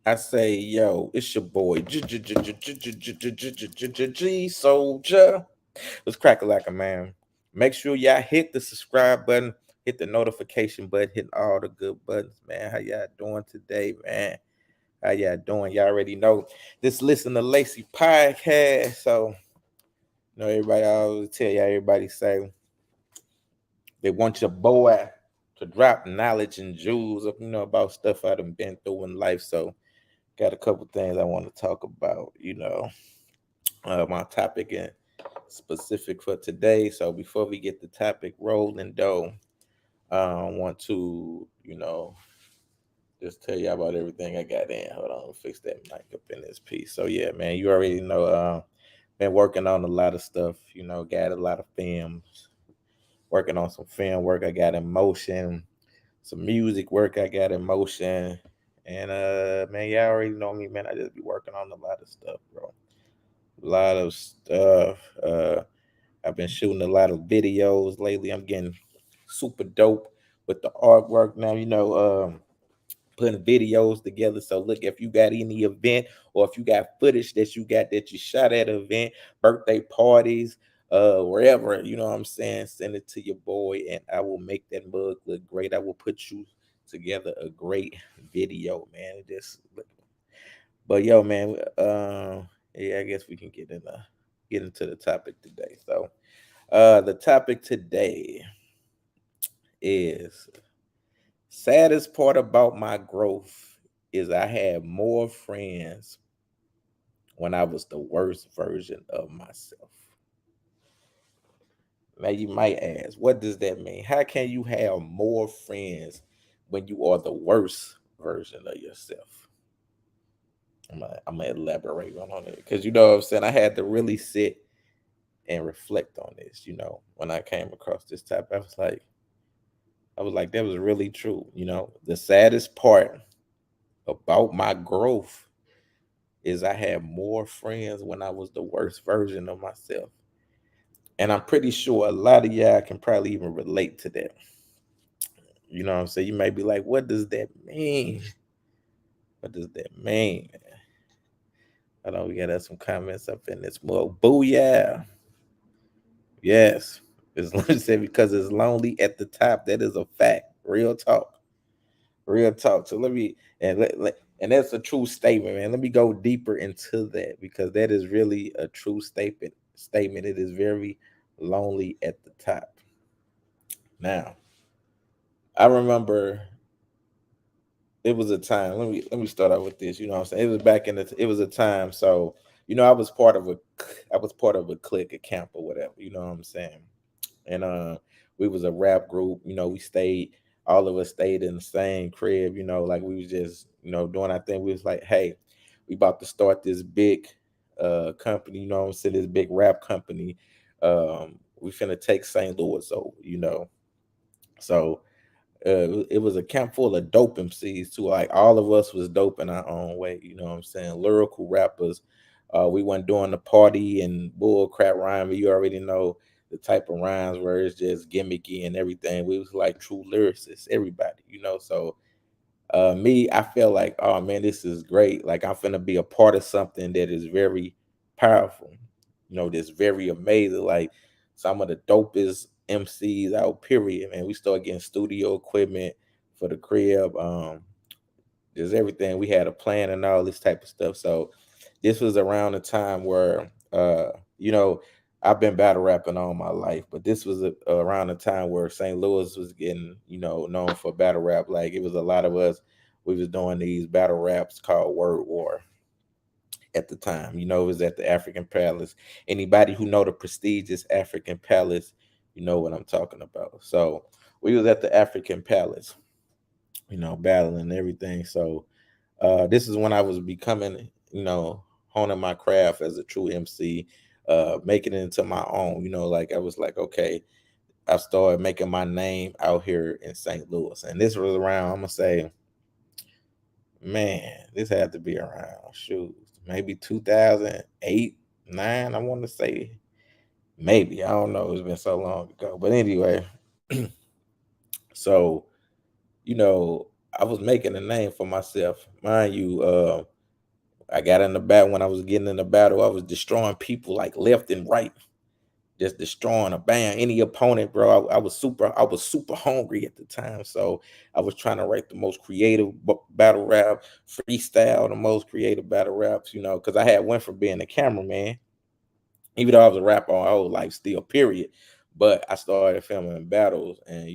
I say, yo, it's your boy G Soldier. Let's crack a like a man. Make sure y'all hit the subscribe button, hit the notification button, hit all the good buttons, man. How y'all doing today, man? How y'all doing? Y'all already know this listen to Lacey podcast. So, everybody I always tell y'all, everybody say they want your boy to drop knowledge and jewels of, about stuff I done been through in life. So, got a couple things I want to talk about, my topic in specific for today. So before we get the topic rolling, though, I want to, just tell you about everything I got in. Hold on, fix that mic up in this piece. So yeah, man, you already know. Been working on a lot of stuff. Got a lot of films. Working on some film work. I got in motion. Some music work. I got in motion. And man, y'all already know me, man. I just be working on a lot of stuff, bro. A lot of stuff. I've been shooting a lot of videos lately. I'm getting super dope with the artwork now. Putting videos together. So look, if you got any event or if you got footage that you got that you shot at an event, birthday parties, wherever, you know what I'm saying, send it to your boy and I will make that mug look great. I will put you together a great video, man. But yo, man, yeah, I guess we can get into the topic today. So the topic today is saddest part about my growth is I had more friends when I was the worst version of myself. Now you might ask, what does that mean? How can you have more friends when you are the worst version of yourself? I'm gonna elaborate on it because you know what I'm saying. I had to really sit and reflect on this. When I came across this topic, I was like, that was really true. The saddest part about my growth is I had more friends when I was the worst version of myself. And I'm pretty sure a lot of y'all can probably even relate to that. You know what I'm saying? You might be like, what does that mean? What does that mean? I know we got some comments up in this mug. Booyah. Yes. It's like said because it's lonely at the top. That is a fact. Real talk. Real talk. So let me and that's a true statement, man. Let me go deeper into that because that is really a true statement. Statement. It is very lonely at the top. Now, I remember it was a time. Let me start out with this. You know what I'm saying? It was back in the. It was a time. So I was part of a clique, a camp or whatever. You know what I'm saying? And we was a rap group. We stayed. All of us stayed in the same crib. Like we was just doing our thing. We was like, hey, we about to start this big company. You know what I'm saying? This big rap company. We finna take St. Louis over. So it was a camp full of dope MCs too. Like all of us was dope in our own way. You know what I'm saying? Lyrical rappers. We went doing the party and bull crap rhyme. You already know the type of rhymes where it's just gimmicky and everything. We was like true lyricists, everybody. So me, I felt like, oh man, this is great. Like I'm finna be a part of something that is very powerful. That's very amazing. Like some of the dopest MCs out, period. Man, we start getting studio equipment for the crib. There's everything. We had a plan and all this type of stuff. So this was around the time where you know, I've been battle rapping all my life, but this was around the time where St. Louis was getting, known for battle rap. Like it was a lot of us. We was doing these battle raps called Word War at the time. It was at the African Palace. Anybody who know the prestigious African Palace, you know what I'm talking about. So we was at the African Palace, battling and everything. So this is when I was becoming, honing my craft as a true MC, making it into my own. Like I was like, okay, I started making my name out here in St. Louis, and this was around. I'm gonna say, man, this had to be around shoot, maybe 2008, nine. I want to say maybe I don't know. It's been so long ago, but anyway, so you know. I was making a name for myself, mind you. I got in the battle. When I was getting in the battle, I was destroying people like left and right, just destroying a band, any opponent, bro. I was super hungry at the time, so I was trying to write the most creative battle rap, freestyle, the most creative battle raps, because I had went from being a cameraman, even though I was a rapper my whole life still, period. But I started filming battles, and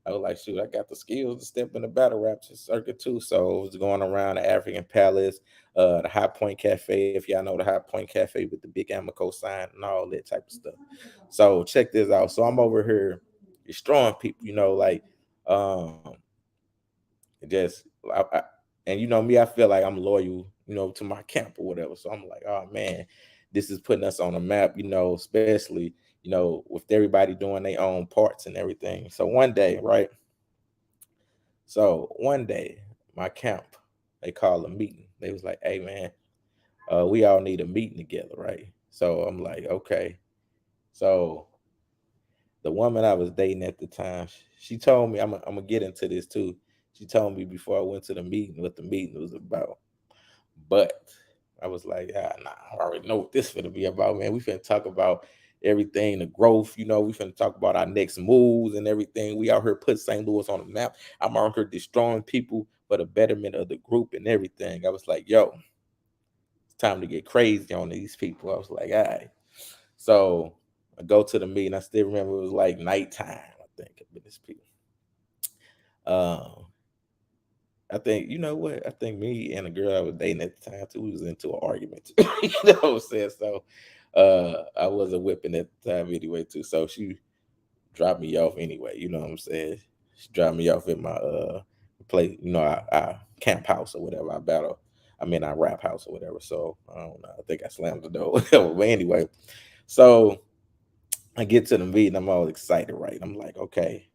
I was like, shoot, I got the skills to step in the battle rap circuit too. So I was going around the African Palace, the High Point Cafe, if y'all know the High Point Cafe with the big Amico sign and all that type of stuff. So check this out. So I'm over here destroying people, like um just and me, I feel like I'm loyal, to my camp or whatever. So I'm like, oh man, this is putting us on a map, especially, with everybody doing their own parts and everything. So one day, right? So one day, my camp, they called a meeting. They was like, hey man, we all need a meeting together, right? So I'm like, okay. So the woman I was dating at the time, she told me, I'm gonna get into this too. She told me before I went to the meeting what the meeting was about. But I was like, nah, I already know what this finna be about, man. We finna talk about everything, the growth, we finna talk about our next moves and everything. We out here put St. Louis on the map. I'm out here destroying people for the betterment of the group and everything. I was like, yo, it's time to get crazy on these people. I was like, all right. So I go to the meeting. I still remember it was like nighttime, I think, with this people. Um, I think you know what? I think me and a girl I was dating at the time too, we was into an argument. You know what I'm saying? So I wasn't whipping at the time anyway too. So she dropped me off anyway, you know what I'm saying? She dropped me off at my place, our camp house or whatever, our battle. I mean our rap house or whatever. So I don't know. I think I slammed the door, whatever. But anyway, so I get to the meeting, I'm all excited, right? I'm like, okay,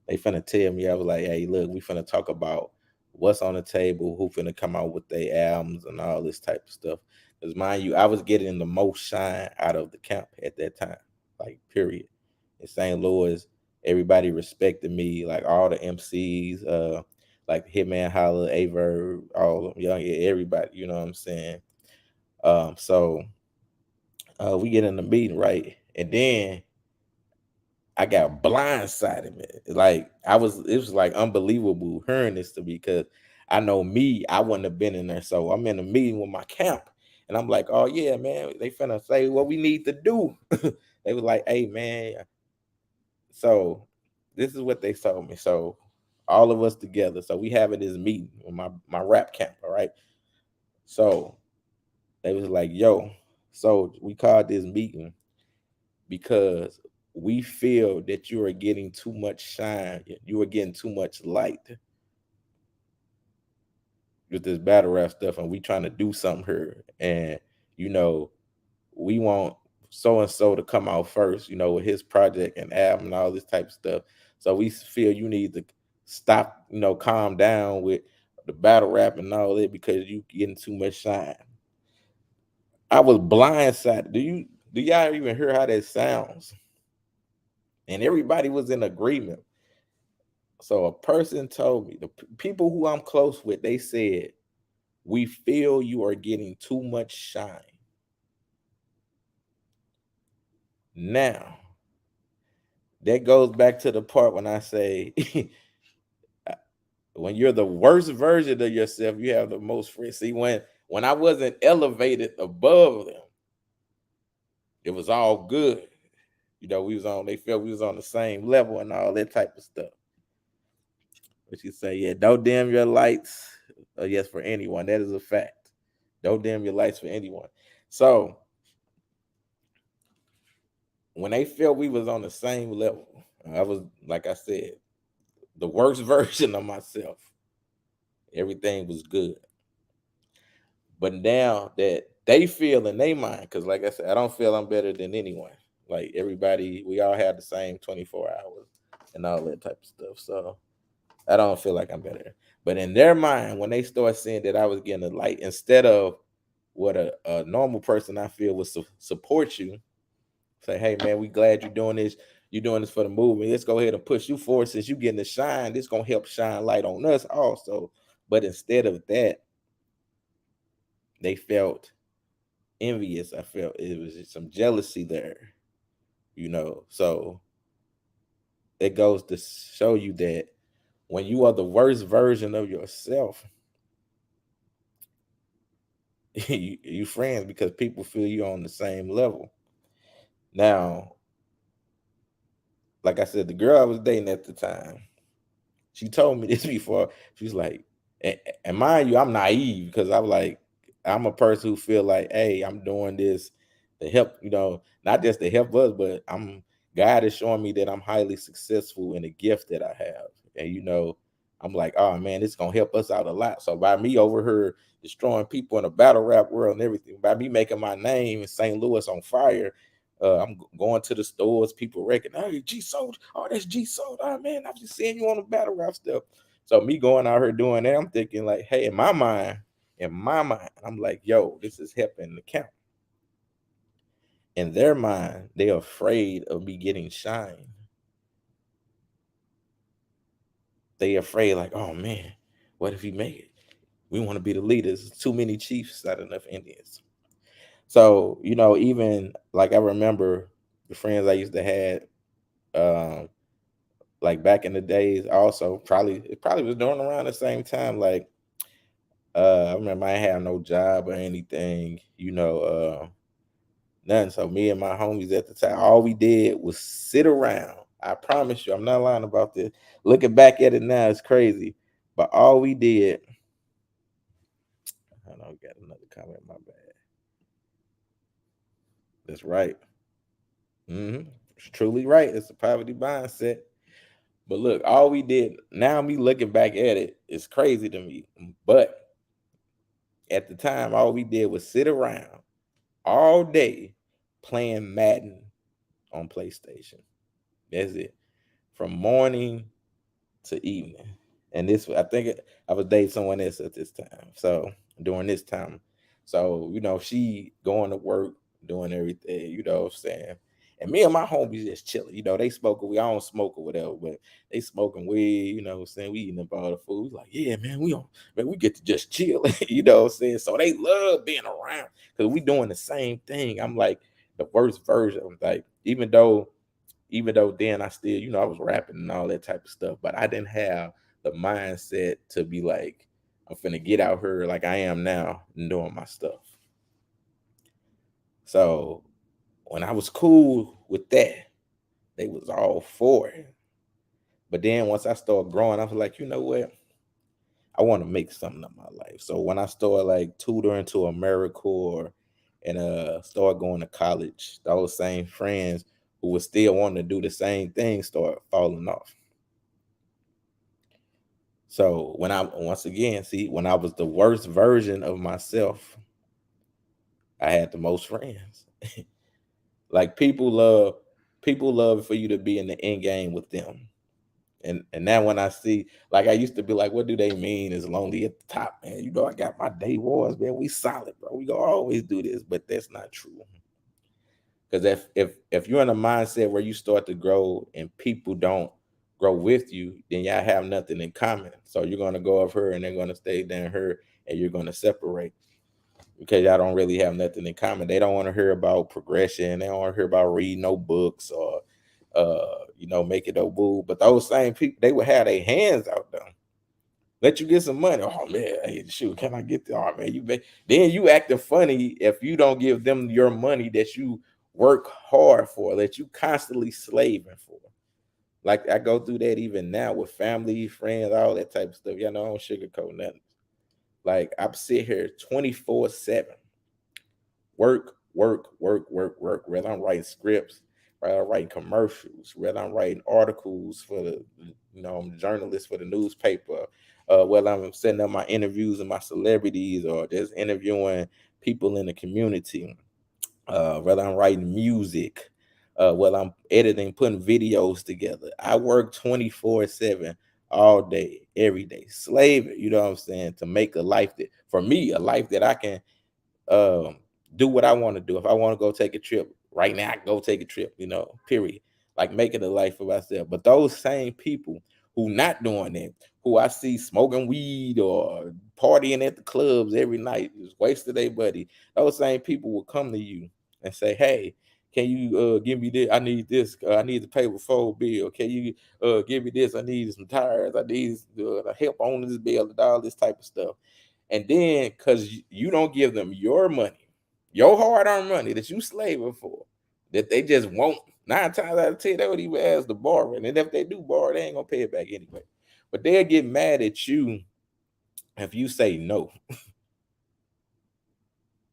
they finna tell me. I was like, hey, look, we finna talk about what's on the table, who finna come out with their albums and all this type of stuff. Because mind you, I was getting the most shine out of the camp at that time, like period. In St. Louis, everybody respected me, like all the MCs, like Hitman Holla, Aver, all of them, young, yeah, everybody, you know what I'm saying? So we get in the meeting, right? And then I got blindsided, man. Like it was like unbelievable hearing this to me because I know me, I wouldn't have been in there. So I'm in a meeting with my camp, and I'm like, oh yeah, man, they finna say what we need to do. They was like, hey man, so this is what they told me. So all of us together, so we having this meeting with my rap camp, all right. So they was like, yo, so we called this meeting because we feel that you are getting too much shine, you are getting too much light with this battle rap stuff, and we trying to do something here. And you know, we want so and so to come out first, with his project and album and all this type of stuff. So we feel you need to stop, calm down with the battle rap and all that because you getting too much shine. I was blindsided. Do y'all even hear how that sounds? And everybody was in agreement. So a person told me, the people who I'm close with, they said, we feel you are getting too much shine. Now, that goes back to the part when I say, when you're the worst version of yourself, you have the most friends. See, when I wasn't elevated above them, it was all good. They felt we was on the same level and all that type of stuff. But you say, yeah, don't dim your lights. Yes, for anyone. That is a fact. Don't dim your lights for anyone. So when they felt we was on the same level, I was, like I said, the worst version of myself. Everything was good. But now that they feel in their mind, because like I said, I don't feel I'm better than anyone. Like everybody, we all have the same 24 hours and all that type of stuff. So I don't feel like I'm better. But in their mind, when they start seeing that I was getting a light, instead of what a normal person I feel would support you, say, hey man, we glad you're doing this. You're doing this for the movement. Let's go ahead and push you forward. Since you getting to shine, this gonna help shine light on us also. But instead of that, they felt envious. I felt it was just some jealousy there, you know. So it goes to show you that when you are the worst version of yourself, you friends because people feel you on the same level. Now, like I said, the girl I was dating at the time, she told me this before. She's like, and mind you, I'm naive because I'm like, I'm a person who feel like, hey, I'm doing this to help, not just to help us, but God is showing me that I'm highly successful in the gift that I have. And I'm like, oh man, it's gonna help us out a lot. So by me over here destroying people in the battle rap world and everything, by me making my name in St. Louis on fire, I'm going to the stores. People recognize, hey, G Sold. Oh, that's G Sold. Oh man, I've just seen you on the battle rap stuff. So me going out here doing that, I'm thinking like, hey, in my mind, I'm like, yo, this is helping the count. In their mind, they're afraid of me getting shine. They afraid, like, oh man, what if he make it? We want to be the leaders. Too many chiefs, not enough Indians. So, even like I remember the friends I used to have, um, like back in the days, also it probably was during around the same time. Like, I remember I ain't have no job or anything, nothing. So me and my homies at the time, all we did was sit around. I promise you, I'm not lying about this. Looking back at it now, it's crazy. But all we did, I don't got another comment, my bad. That's right. It's truly right. It's a poverty mindset. But look, all we did, now me looking back at it, it's crazy to me. But at the time, all we did was sit around all day playing Madden on PlayStation. That's it. From morning to evening. And this, I think I was dating someone else at this time. So during this time, so she going to work, doing everything. What I'm saying. And me and my homies just chilling. They smoking. We all don't smoke or whatever, but they smoking weed. What I'm saying. We eating up all the food. We like, yeah, man, we get to just chill. What I'm saying. So they love being around because we doing the same thing. I'm like the worst version. Like even though then I still, I was rapping and all that type of stuff, but I didn't have the mindset to be like, I'm finna get out here like I am now and doing my stuff. So when I was cool with that, they was all for it. But then once I started growing, I was like, you know what? I want to make something of my life. So when I started like tutoring to AmeriCorps and started going to college, those same friends who were still wanting to do the same thing started falling off. So when I once again see when I was the worst version of myself, I had the most friends. Like people love for you to be in the end game with them. And now when I see, like I used to be like, what do they mean is lonely at the top, man? I got my day wars, man. We solid, bro. We gonna always do this, but that's not true. Because if you're in a mindset where you start to grow and people don't grow with you, then y'all have nothing in common. So you're gonna go up here and they're gonna stay down here, and you're gonna separate because y'all don't really have nothing in common. They don't want to hear about progression. They don't want to hear about reading no books or making no move. But those same people, they would have their hands out there. Let you get some money. Oh man, hey, shoot, can I get the? Oh man, then you acting funny if you don't give them your money that you work hard for, that you constantly slaving for. Like I go through that even now with family, friends, all that type of stuff. Y'all know I don't sugarcoat nothing. Like I sit here 24/7, work, work, work, work, work. Whether I'm writing scripts, whether I'm writing commercials, whether I'm writing articles for I'm a journalist for the newspaper, whether I'm setting up my interviews and my celebrities, or just interviewing people in the community, whether I'm writing music, whether I'm editing, putting videos together. I work 24/7 all day, every day, slaving, you know what I'm saying, to make a life that, for me, a life that I can um do what I want to do. If I want to go take a trip right now, I can go take a trip, period. like making a life for myself. But those same people who not doing that, who I see smoking weed or partying at the clubs every night, just wasting their buddy, those same people will come to you and say, "Hey, can you give me this? I need this. I need to pay the phone bill. Can you give me this? I need some tires. I need help on this bill and all this type of stuff." And then, because you don't give them your money, your hard-earned money that you slaving for, that they just won't. 9 times out of 10, they would even ask to borrow, and if they do borrow, they ain't gonna pay it back anyway. But they'll get mad at you if you say no.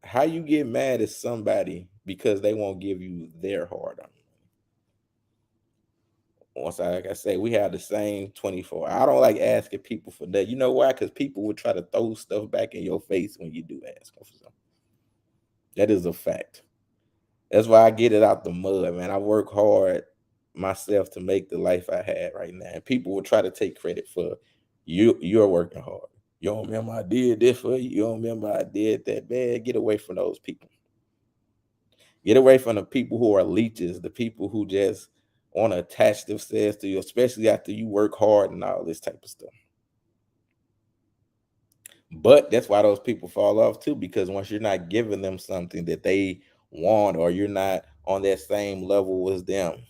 How you get mad at somebody because they won't give you their hard-earned? Once like I say, we have the same 24. I don't like asking people for that. You know why? Because people will try to throw stuff back in your face when you do ask them for something. That is a fact. That's why I get it out the mud, man. I work hard myself to make the life I had right now. And people will try to take credit for you're working hard. You don't remember I did this for you. You don't remember I did that. Man, get away from those people. Get away from the people who are leeches, the people who just want to attach themselves to you, especially after you work hard and all this type of stuff. But that's why those people fall off too, because once you're not giving them something that they want, or you're not on that same level as them,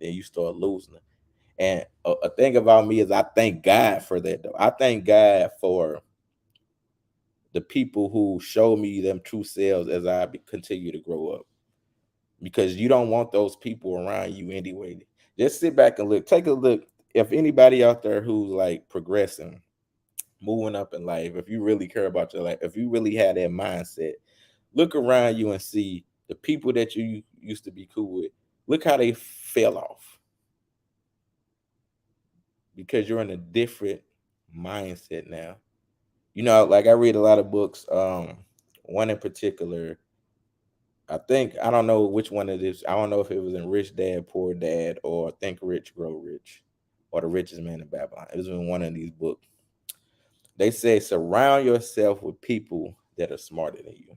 then you start losing it. And a thing about me is I thank God for that though. I thank God for the people who show me them true selves as I continue to grow up. Because you don't want those people around you anyway. Just sit back and look. Take a look. If anybody out there who's like progressing, moving up in life, if you really care about your life, if you really had that mindset, look around you and see the people that you used to be cool with. Look how they fell off because you're in a different mindset now. You know, like I read a lot of books. One in particular, I don't know which one it is. I don't know if it was in Rich Dad Poor Dad or Think Rich Grow Rich or The Richest Man in Babylon. It was in one of these books. They say surround yourself with people that are smarter than you.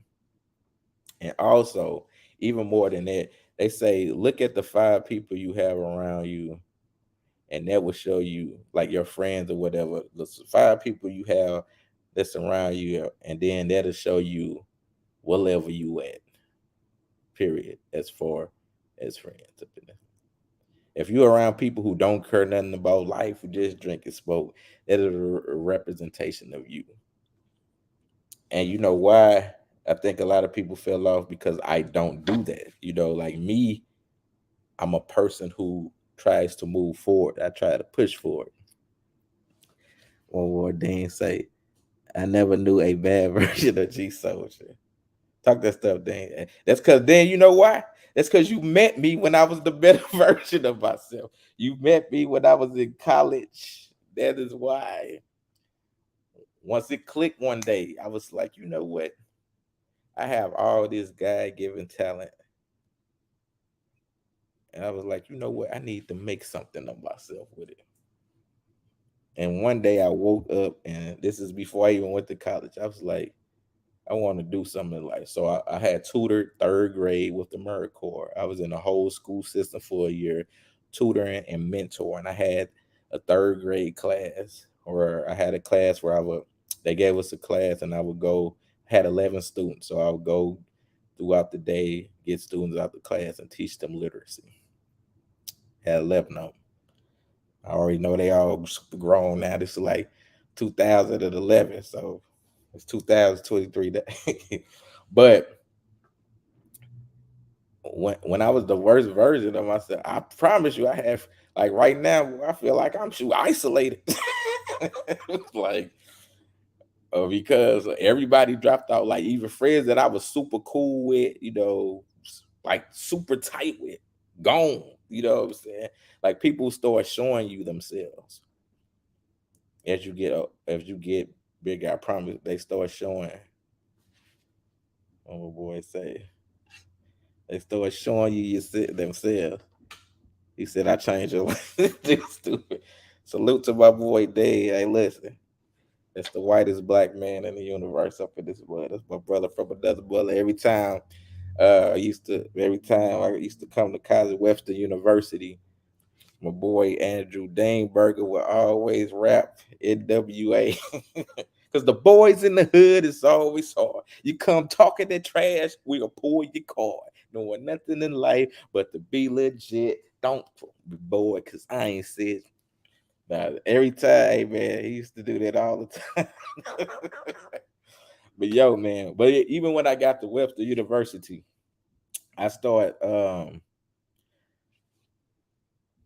And also, even more than that, they say look at the 5 people you have around you, and that will show you like your friends or whatever. The 5 people you have that surround you, and then that'll show you what level you at. Period. As far as friends. If you're around people who don't care nothing about life, who just drink and smoke, that is a representation of you. And you know why I think a lot of people fell off? Because I don't do that. You know, like me, I'm a person who tries to move forward. I try to push forward. One more Dean say, I never knew a bad version of G Soldier. Talk that stuff, Dan. That's because then you know why? That's because you met me when I was the better version of myself. You met me when I was in college. That is why. Once it clicked one day, I was like, you know what? I have all this God given talent. And I was like, you know what? I need to make something of myself with it. And one day I woke up, and this is before I even went to college. I was like, I want to do something in life. So I had tutored 3rd grade with the Merit Corps. I was in the whole school system for a year, tutoring and mentoring. I had a 3rd grade class, or I had a class where they gave us a class and I would go, had 11 students. So I would go throughout the day, get students out the class and teach them literacy. Had 11 of them. I already know they all super grown now. This is like 2011. So it's 2023. But when I was the worst version of myself, I promise you, I have like right now, I feel like I'm too isolated. Like, because everybody dropped out, like even friends that I was super cool with, like super tight with, gone. You know what I'm saying? Like people start showing you themselves as you get bigger. I promise they start showing. Oh boy, say they start showing you themselves. He said, I changed your life. Dude, stupid. Salute to my boy Dave. Hey, listen. That's the whitest black man in the universe up in this blood. That's my brother from another brother. Every time I used to come to college, Webster University. My boy Andrew Daneberger will always rap NWA. Cause the boys in the hood is always hard. You come talking that trash, we'll pull your card. Knowing nothing in life but to be legit. Don't be boy, cause I ain't said. Now every time, hey, man, he used to do that all the time. But yo, man, but even when I got to Webster University, I started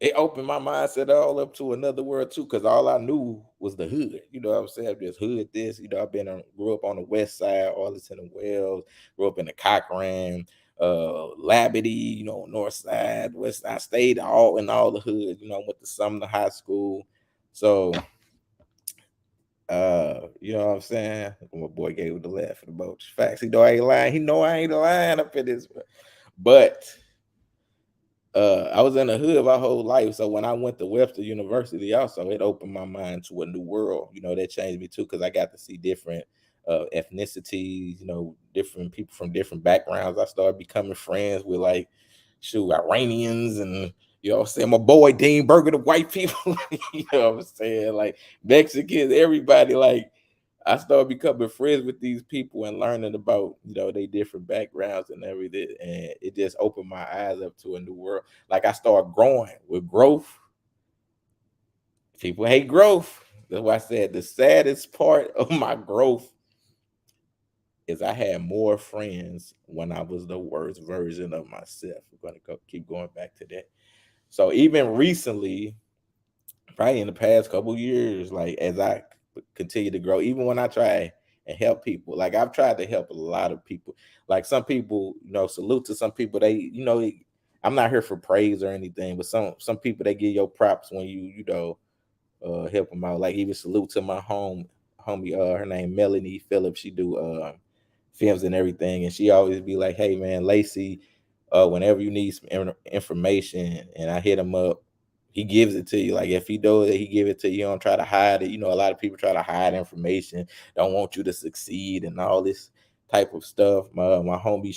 it opened my mindset all up to another world too, because all I knew was the hood. You know what I'm saying? Just hood this, I've been grew up on the west side, Arlington and Wells, grew up in the Cochran, Labadee, north side, west side. I stayed all in all the hood, I went to Sumner High School. So you know what I'm saying? My boy gave the laugh about facts. He know I ain't lying. He know I ain't lying up in this. But I was in the hood my whole life. So when I went to Webster University, also it opened my mind to a new world. That changed me too, because I got to see different ethnicities, different people from different backgrounds. I started becoming friends with like Iranians and I'm saying my boy Dean Burger, the white people, what I'm saying? Like Mexicans, everybody, like I started becoming friends with these people and learning about, their different backgrounds and everything. And it just opened my eyes up to a new world. Like I started growing with growth. People hate growth. That's why I said the saddest part of my growth is I had more friends when I was the worst version of myself. We're going to keep going back to that. So even recently, probably in the past couple years, like as I continue to grow, even when I try and help people, like I've tried to help a lot of people. Like some people, salute to some people. They, I'm not here for praise or anything, but some people they give your props when help them out. Like even salute to my homie, her name Melanie Phillips. She do films and everything, and she always be like, "Hey man, Lacey, whenever you need some information," and I hit him up, he gives it to you. Like if he does it, he give it to you. Don't try to hide it. A lot of people try to hide information, don't want you to succeed, and all this type of stuff. My homie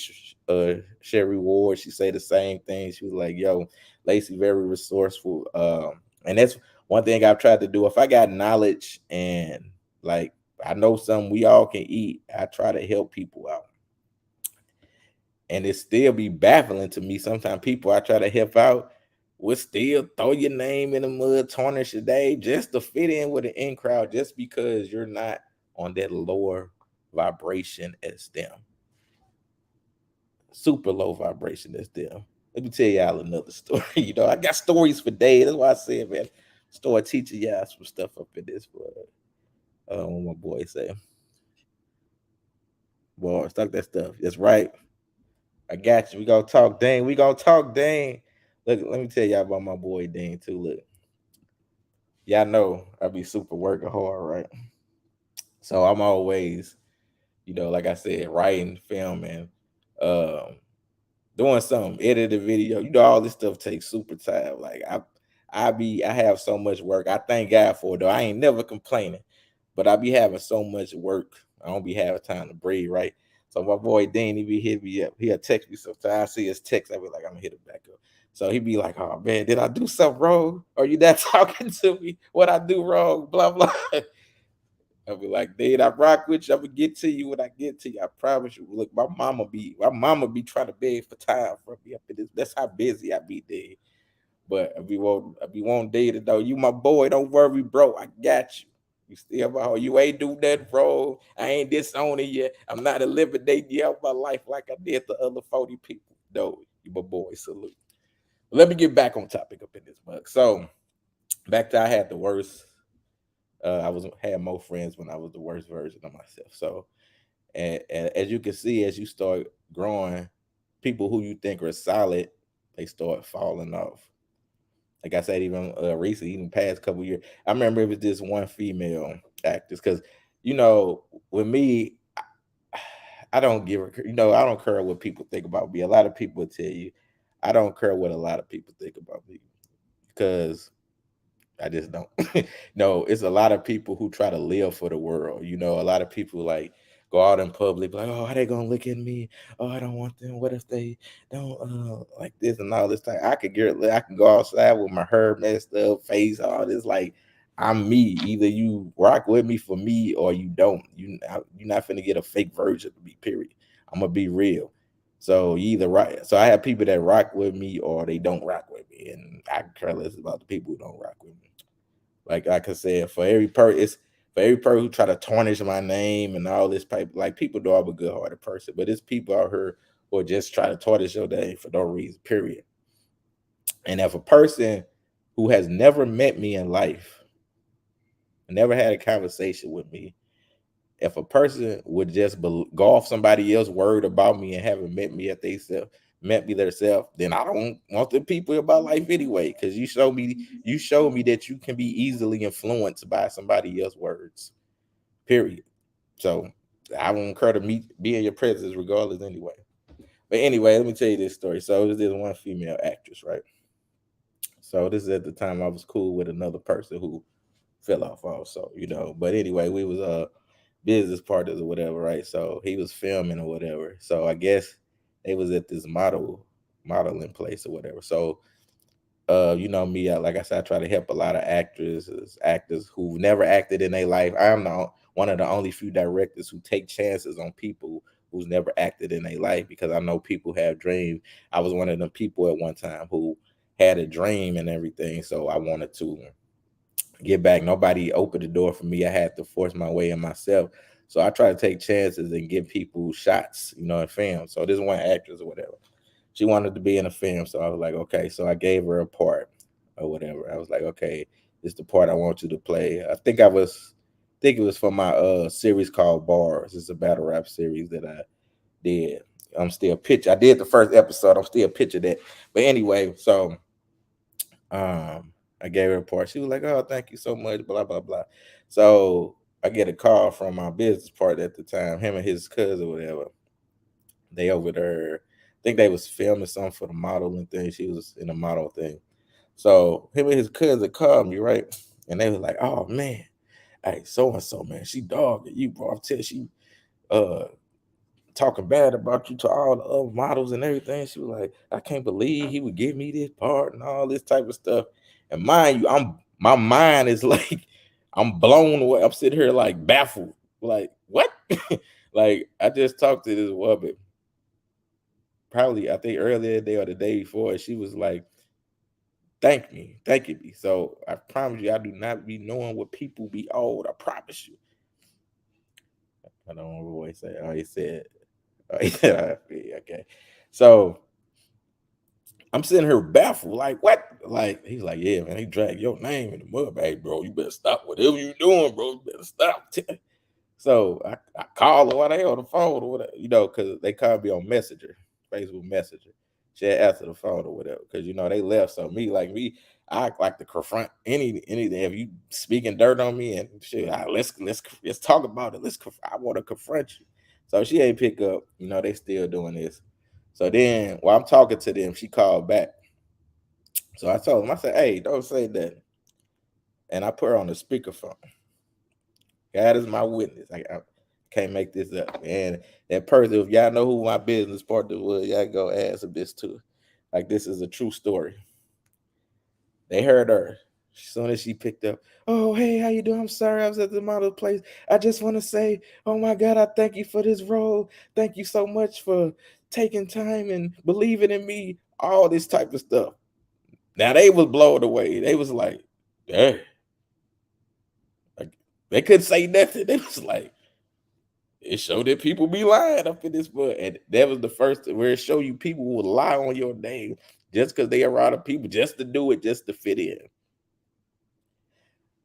Sherry Ward, she say the same thing. She was like, "Yo, Lacey, very resourceful," and that's one thing I've tried to do. If I got knowledge and like I know something we all can eat, I try to help people out. And it still be baffling to me. Sometimes people I try to help out will still throw your name in the mud, tarnish your day just to fit in with the in crowd, just because you're not on that lower vibration as them. Super low vibration as them. Let me tell y'all another story. I got stories for days. That's why I said, man, start teaching y'all some stuff up in this. What my boy say. Boy, stuck that stuff. That's right. I got you. We gonna talk Dane. We gonna talk Dane. Look, let me tell y'all about my boy Dane too. Look, y'all know I be super working hard, right? So I'm always, like I said, writing, filming, um, doing something, edit a video. All this stuff takes super time. Like I have so much work. I thank God for it though. I ain't never complaining, but I be having so much work. I don't be having time to breathe, right? So my boy Dean, he be hit me up. He'll text me sometimes. I see his text. I be like, I'm gonna hit him back up. So he be like, oh man, did I do something wrong? Are you not talking to me? What I do wrong? Blah blah. I'll be like, dude, I rock with you. I'm gonna get to you when I get to you. I promise you. Look, my mama be trying to beg for time for me up in this. That's how busy I be there. But I be wanting day to know you my boy. Don't worry, bro. I got you. You still my hoe. You ain't do that wrong. I ain't disowning you. I'm not eliminating you out my life like I did the other 40 people. No, you my boy. Salute. Let me get back on topic up in this mug. So back to I had the worst. I was had more friends when I was the worst version of myself. So, and as you can see, as you start growing, people who you think are solid, they start falling off. Like I said, even recently, even past couple years, I remember it was this one female actress. Because with me, I don't give a, I don't care what people think about me. A lot of people will tell you, I don't care what a lot of people think about me, because I just don't. No, it's a lot of people who try to live for the world. A lot of people like go out in public, like, oh, how they gonna look at me? Oh, I don't want them. What if they don't like this and all this time? I can go outside with my hair messed up, face, all this. Like, I'm me. Either you rock with me for me or you don't. You're not finna get a fake version of me. Period. I'm gonna be real. So you either rock. So I have people that rock with me or they don't rock with me, and I can care less about the people who don't rock with me. Like I said, for every person who try to tarnish my name and all this type, like people know I'm a good hearted person, but it's people out here who just try to tarnish your name for no reason. Period. And if a person who has never met me in life, never had a conversation with me, if a person would just go off somebody else's word about me and haven't met me themselves, then I don't want the people about life anyway. Because you show me that you can be easily influenced by somebody else's words. Period. So I won't care to be in your presence regardless anyway. But anyway, let me tell you this story. So there's this one female actress, right? So this is at the time I was cool with another person who fell off also, But anyway, we was business partners or whatever, right? So he was filming or whatever. So I guess they was at this modeling place or whatever. So me, like I said, I try to help a lot of actors who've never acted in their life. I am one of the only few directors who take chances on people who's never acted in their life because I know people have dreams. I was one of them people at one time who had a dream and everything, so I wanted to get back. Nobody opened the door for me. I had to force my way in myself. So I try to take chances and give people shots, in film. So this one actress or whatever, she wanted to be in a film. So I was like, okay. So I gave her a part or whatever. I was like, okay, this is the part I want you to play. I think it was for my series called Bars. It's a battle rap series that I did. I did the first episode. I'm still pitching that. But anyway, so I gave her a part. She was like, "Oh, thank you so much." Blah blah blah. So I get a call from my business partner at the time, him and his cousin, or whatever. They over there. I think they was filming something for the modeling thing. She was in the model thing. So him and his cousin called me, right? And they was like, "Oh man, hey, so and so, man, she dogged you, bro. I'm telling you, she uh talking bad about you to all the other models and everything." She was like, "I can't believe he would give me this part and all this type of stuff." And mind you, my mind is like, I'm blown away. I'm sitting here like baffled. Like, what? Like, I just talked to this woman, probably I think earlier today or the day before, and she was like, thanking me. So I promise you, I do not be knowing what people be owed. I promise you. I don't know what he said. Oh, he said, okay. So I'm sitting here baffled, like, what? Like, he's like, yeah, man, he dragged your name in the mud bag, bro. You better stop whatever you doing, bro. You better stop. So I called her while they on the phone or whatever, because they called me on Messenger, Facebook Messenger. She had answered the phone or whatever, because they left. So me, I like to confront anything. If you speaking dirt on me and shit, let's talk about it. I want to confront you. So she ain't pick up. They still doing this. So then while I'm talking to them, she called back. So I told him, I said, "Hey, don't say that." And I put her on the speakerphone. God is my witness. I can't make this up. And that person, if y'all know who my business partner was, y'all go ask him this too. Like, this is a true story. They heard her. As soon as she picked up, "Oh, hey, how you doing? I'm sorry I was at the model place. I just want to say, oh my God, I thank you for this role. Thank you so much for taking time and believing in me." All this type of stuff. Now they was blown away. They was like, "Hey," like, they couldn't say nothing. They was like, it showed that people be lying up in this book. And that was the first where it showed you people will lie on your name just because they are around people, just to do it, just to fit in.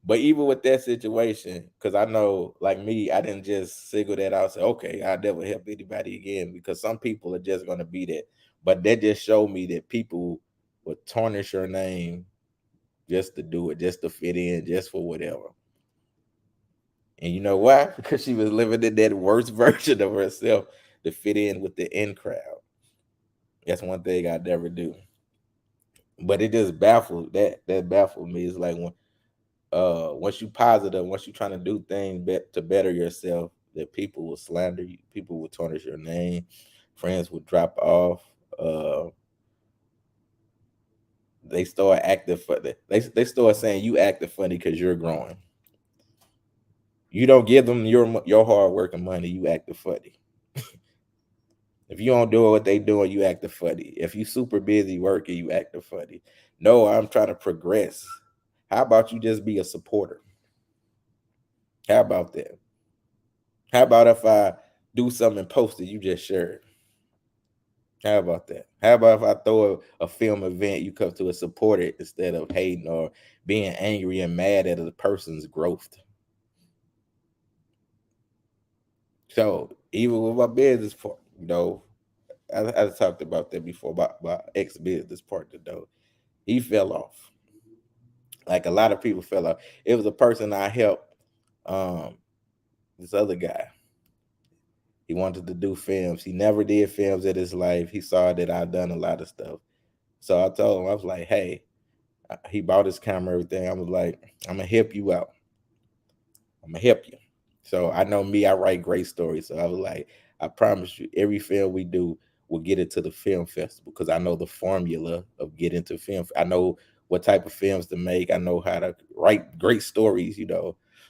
But even with that situation, because I know, like me, I didn't just single that out and say, okay, I'll never help anybody again, because some people are just going to be that. But that just showed me that people would tarnish your name just to do it, just to fit in, just for whatever. And you know why? Because she was living in that worst version of herself to fit in with the in crowd. That's one thing I never do. But it just that baffled me. It's like, when once you positive, once you trying to do things to better yourself, that people will slander you, people will tarnish your name, friends will drop off. Uh, they start acting funny. They start saying you acting funny because you're growing. You don't give them your hard work and money. You acting funny. If you don't do what they doing, you acting funny. If you super busy working, you acting funny. No, I'm trying to progress. How about you just be a supporter? How about that? How about if I do something and post it, you just share it? How about that? How about if I throw a film event, you come to a support it instead of hating or being angry and mad at a person's growth? So even with my business part, I talked about that before about my ex business partner though. He fell off. Like a lot of people fell off. It was a person I helped. Um, this other guy. He wanted to do films. He never did films in his life. He saw that I'd done a lot of stuff. So I told him, I was like, hey, he bought his camera, everything. I was like, I'm gonna help you out. I'm gonna help you. So I know me, I write great stories. So I was like, I promise you, every film we do will get into the film festival because I know the formula of getting to film. I know what type of films to make. I know how to write great stories.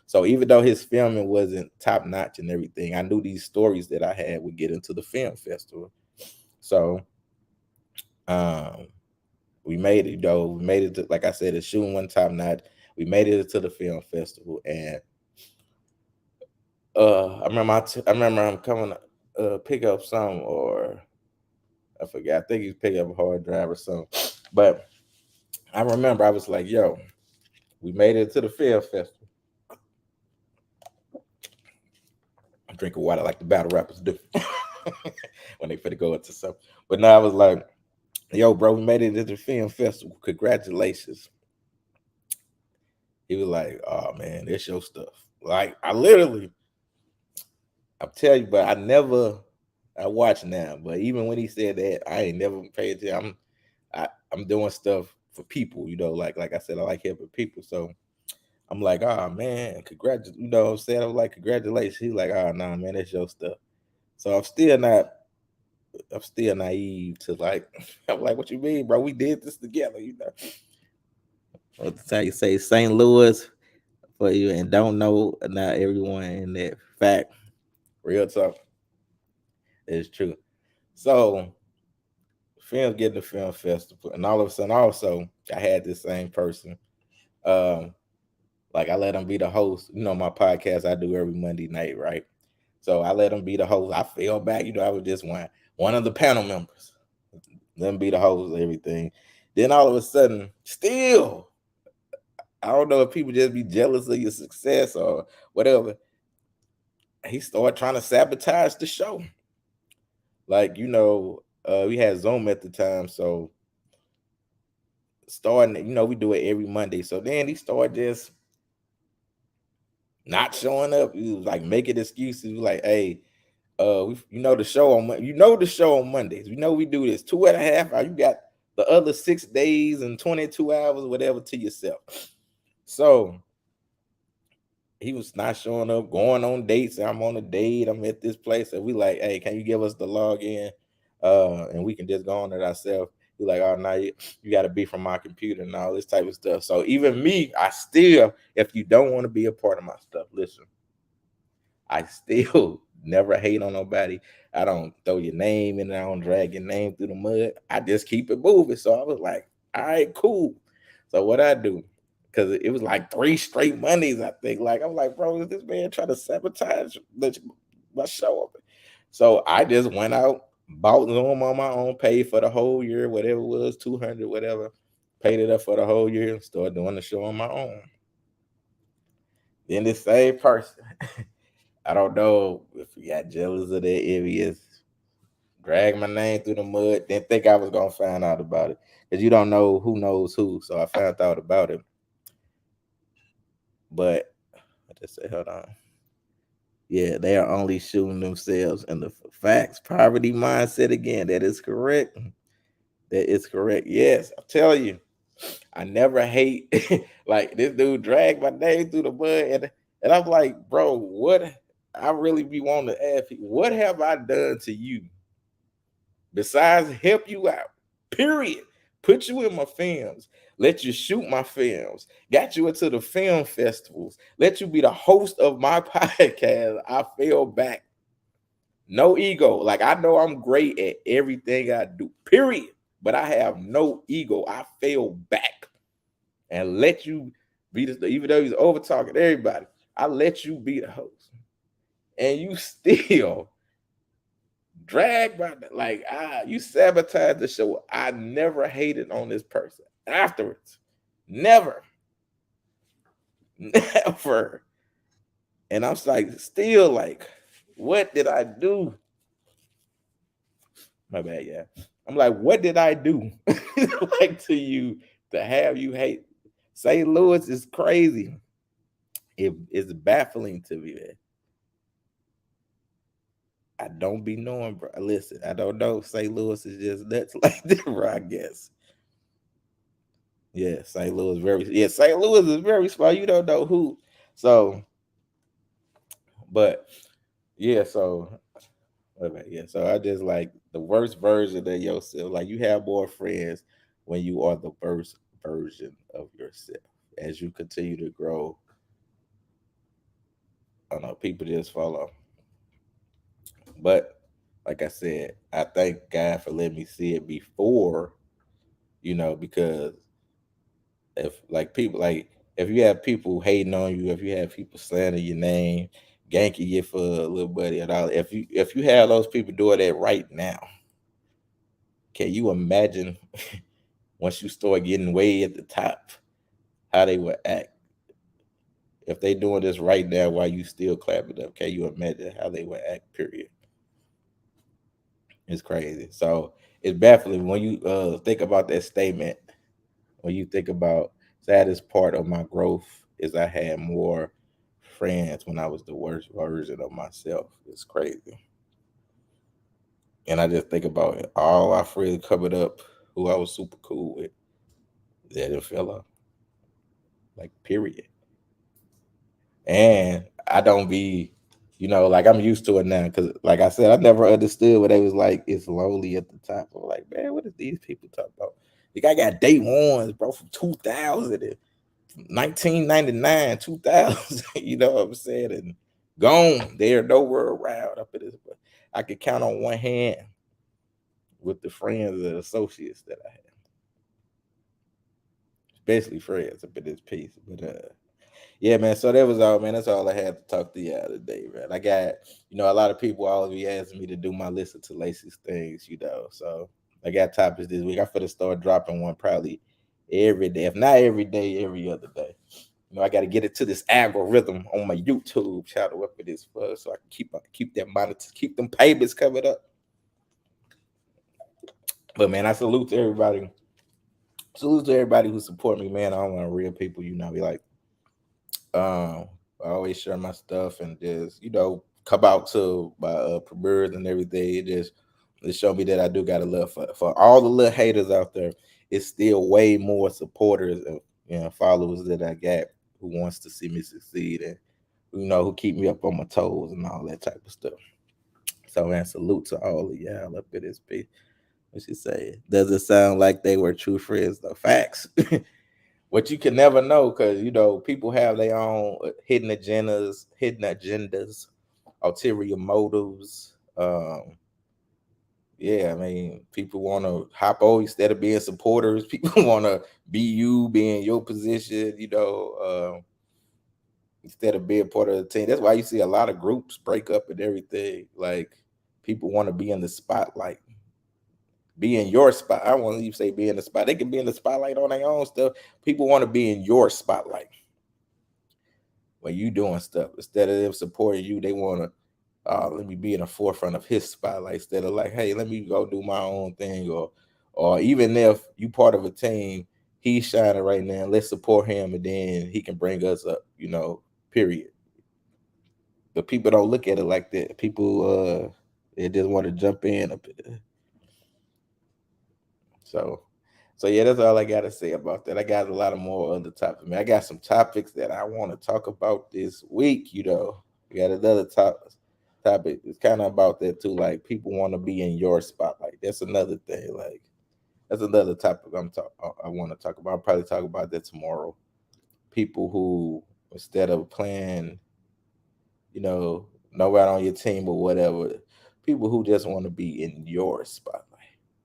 So even though his filming wasn't top notch and everything, I knew these stories that I had would get into the film festival. So um we made it though. We made it to, like I said, the shooting one top notch. We made it to the film festival, and I remember I'm coming to pick up some, or I forgot. I think he's picking up a hard drive or something. But I remember I was like, "Yo, we made it to the film festival." I'm drinking water like the battle rappers do when they finna go into something. But now I was like, "Yo, bro, we made it to the film festival. Congratulations." He was like, "Oh man, that's your stuff." Like I literally, I'm telling you, but I watch now. But even when he said that, I ain't never paid attention. I'm doing stuff for people, like I said, I like helping people. So I'm like, oh man, congratulations. You know what I'm saying? I was like, congratulations. He's like, oh nah, man, that's your stuff. So I'm still naive to like, I'm like, what you mean, bro? We did this together. What the time you say St. Louis for you and don't know not everyone in that fact. Real talk. It's true. So film getting the film festival, and all of a sudden, also, I had this same person. Um, like I let him be the host. My podcast I do every Monday night, right? So I let him be the host. I fell back, I was just one of the panel members. Let him be the host of everything. Then all of a sudden, still, I don't know if people just be jealous of your success or whatever. He started trying to sabotage the show. Like, we had Zoom at the time, so starting, we do it every Monday. So then he started just not showing up. He was like making excuses. He was like, hey, the show the show on Mondays. We do this 2.5 hours. You got the other 6 days and 22 hours, whatever, to yourself. So he was not showing up, going on dates. I'm on a date. I'm at this place. And we like, hey, can you give us the login? And we can just go on it ourselves. He's like, oh, no, you got to be from my computer and all this type of stuff. So even me, I still, if you don't want to be a part of my stuff, listen, I still never hate on nobody. I don't throw your name in, I don't drag your name through the mud. I just keep it moving. So I was like, all right, cool. So what I do, because it was like 3 straight Mondays, I think. Like, I'm like, bro, is this man trying to sabotage my show? So I just went out, bought Zoom on my own, paid for the whole year, whatever it was, 200, whatever. Paid it up for the whole year and started doing the show on my own. Then the same person, I don't know if he got jealous of that area, drag my name through the mud, didn't think I was gonna find out about it. Because you don't know who knows who. So I found out about it. But I just say, hold on. Yeah, they are only shooting themselves in the facts. Poverty mindset again. That is correct. That is correct. Yes, I'm telling you. I never hate like this dude dragged my name through the mud, and I'm like, bro, what? I really be wanting to ask people, what have I done to you besides help you out? Period. Put you in my films, let you shoot my films, got you into the film festivals, let you be the host of my podcast. I fell back. No ego. Like I know I'm great at everything I do. Period. But I have no ego. I fell back and let you be the, even though he's over talking to everybody. I let you be the host, and you still drag by like you sabotage the show. I never hated on this person afterwards. Never, never. And I'm like, still like, what did I do? My bad, yeah. I'm like, what did I do like to you to have you hate? St. Louis is crazy. It is baffling to me, man. I don't be knowing, bro. Listen, I don't know. St. Louis is just nuts like that, bro, I guess. Yeah, St. Louis St. Louis is very small. You don't know who. So, but yeah, so okay, yeah. So I just like the worst version of yourself. Like you have more friends when you are the worst version of yourself. As you continue to grow, I don't know, people just follow. But like I said, I thank God for letting me see it before, because if like people like if you have people hating on you, if you have people slandering your name, ganking you for a little buddy and all, if you have those people doing that right now, can you imagine once you start getting way at the top, how they would act if they doing this right now while you still clapping up? Can you imagine how they would act? Period. It's crazy. So it's baffling when you think about that statement. When you think about saddest part of my growth is I had more friends when I was the worst version of myself. It's crazy. And I just think about it. All our friends covered up who I was super cool with. That it fell off. Like period. And I don't be, like I'm used to it now. Cause like I said, I never understood what they was like, it's lonely at the top. I'm like, man, what is these people talking about? Like I got day ones, bro, from 2000 and 1999, 2000, you know what I'm saying? And gone. They're nowhere around up at this. But I could count on one hand with the friends and associates that I had, especially friends up in this piece. But yeah, man. So that was all, man. That's all I had to talk to y'all today, man. I got, a lot of people always be asking me to do my listen to Lacey's things. So I got topics this week. I finna start dropping one probably every day. If not every day, every other day. I got to get it to this algorithm on my YouTube channel up for this so I can keep that monitor, keep them payments coming up. But man, I salute to everybody. Salute to everybody who support me, man. I don't want real people, be like, I always share my stuff and just, come out to my premieres and everything. It show me that I do got a love for all the little haters out there. It's still way more supporters and followers that I got who wants to see me succeed and who keep me up on my toes and all that type of stuff. So man, salute to all of y'all up in this piece. What she say? Does it sound like they were true friends? The facts. What you can never know, because people have their own hidden agendas, ulterior motives. Yeah, I mean, people want to hop over instead of being supporters. People want to be in your position. Instead of being part of the team. That's why you see a lot of groups break up and everything. Like people want to be in the spotlight, be in your spot. I want to even say be in the spot. They can be in the spotlight on their own stuff. People want to be in your spotlight when you doing stuff. Instead of them supporting you, they want to let me be in the forefront of his spotlight instead of like, hey, let me go do my own thing. Or even if you part of a team, he's shining right now. Let's support him, and then he can bring us up. Period. But people don't look at it like that. People they just want to jump in up there. So yeah, that's all I gotta say about that. I got a lot of more other topics. Man, I got some topics that I want to talk about this week. We got another topic. It's kind of about that too. Like people want to be in your spotlight. That's another thing. Like that's another topic I want to talk about. I'll probably talk about that tomorrow. People who instead of playing, nobody on your team or whatever, people who just want to be in your spotlight.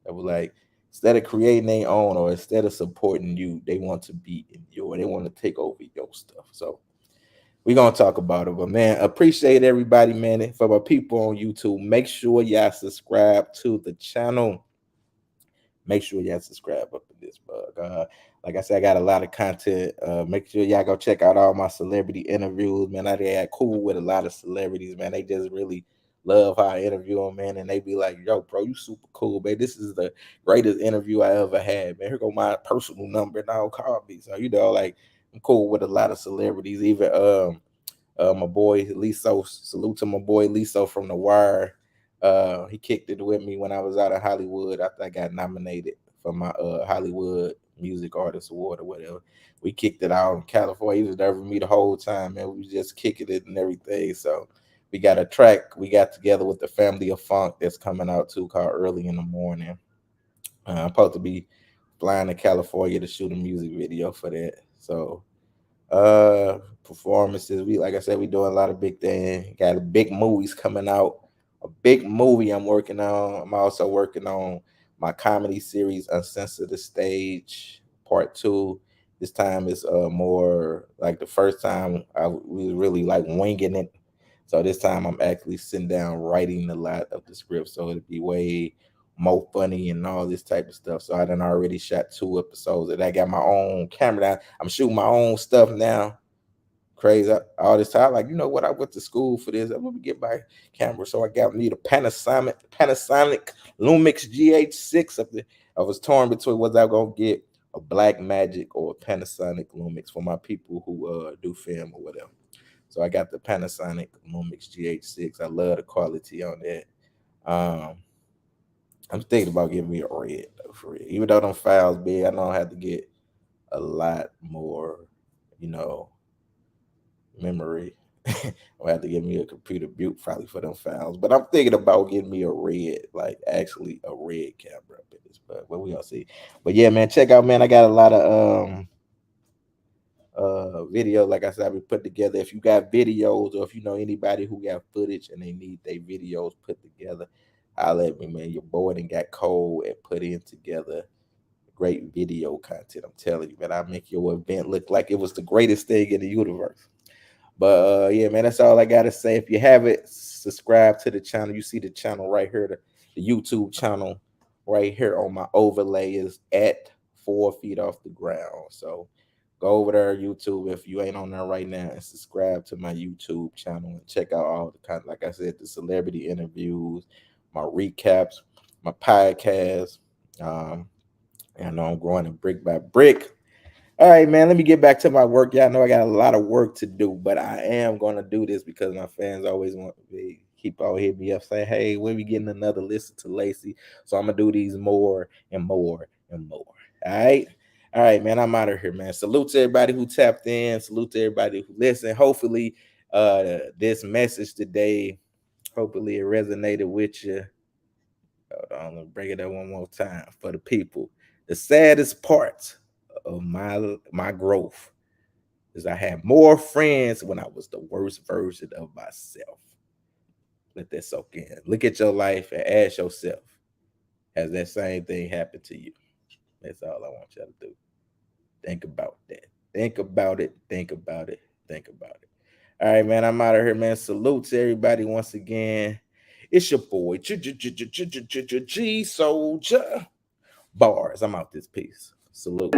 That was like instead of creating their own or instead of supporting you, they want to be in your. They want to take over your stuff. So we're gonna talk about it. But man, appreciate everybody, man. And for my people on YouTube, make sure y'all subscribe to the channel. Make sure y'all subscribe up to this bug. Like I said, I got a lot of content. Make sure y'all go check out all my celebrity interviews, man. I got cool with a lot of celebrities, man. They just really love how I interview them, man. And they be like, yo, bro, you super cool, man. This is the greatest interview I ever had, man. Here go my personal number. Now call me. So, like I'm cool with a lot of celebrities, even my boy Liso. Salute to my boy Liso from The Wire. He kicked it with me when I was out of Hollywood after I got nominated for my Hollywood Music Artist Award or whatever. We kicked it out in California. He was there with me the whole time, man. We was just kicking it and everything. So we got a track we got together with the Family of Funk that's coming out too, called Early in the Morning. I'm supposed to be flying to California to shoot a music video for that. So performances. We like I said, we doing a lot of big things. Got big movies coming out. A big movie I'm working on. I'm also working on my comedy series, Uncensored the Stage, Part 2. This time is more like the first time we was really like winging it. So this time I'm actually sitting down writing a lot of the script. So it'll be way more funny and all this type of stuff. So I done already shot 2 episodes and I got my own camera now. I'm shooting my own stuff now. Crazy all this time. Like, you know what? I went to school for this. I'm gonna get my camera. So I got me the Panasonic Lumix GH6 up there. I was torn between was I gonna get a Black Magic or a Panasonic Lumix for my people who do film or whatever. So I got the Panasonic Lumix GH6. I love the quality on that. Um, I'm thinking about getting me a red though, for real. Even though them files big, I know I have to get a lot more, you know, memory. I'll have to get me a computer built probably for them files. But I'm thinking about getting me a red, like actually a red camera up in this. But we gonna see. But yeah, man, check out, man. I got a lot of video, like I said, I be put together. If you got videos or if you know anybody who got footage and they need their videos put together, I'll let me, man. Your boy and got cold and put in together great video content. I'm telling you, man, I'll make your event look like it was the greatest thing in the universe. But yeah, man, that's all I gotta say. If you haven't subscribed to the channel, you see the channel right here, the YouTube channel right here on my overlay is at 4 feet off the ground. So go over there, YouTube, if you ain't on there right now, and subscribe to my YouTube channel and check out all the kind, like I said, the celebrity interviews, my recaps, my podcast. Um, and I know I'm growing it brick by brick. All right, man. Let me get back to my work. Y'all know I got a lot of work to do, but I am gonna do this because my fans always want they keep on hitting me up saying, "Hey, when we getting another listen to Lacey?" So I'm gonna do these more and more and more. All right, man. I'm out of here, man. Salute to everybody who tapped in. Salute to everybody who listened. Hopefully, this message today, hopefully it resonated with you. Hold on, let me bring it up one more time for the people. The saddest part of my growth is I had more friends when I was the worst version of myself. Let that soak in. Look at your life and ask yourself, has that same thing happened to you? That's all I want y'all to do. Think about that. Think about it. Think about it. Think about it. All right, man. I'm out of here, man. Salute to everybody once again. It's your boy G Soldier Bars. I'm out this piece. Salute.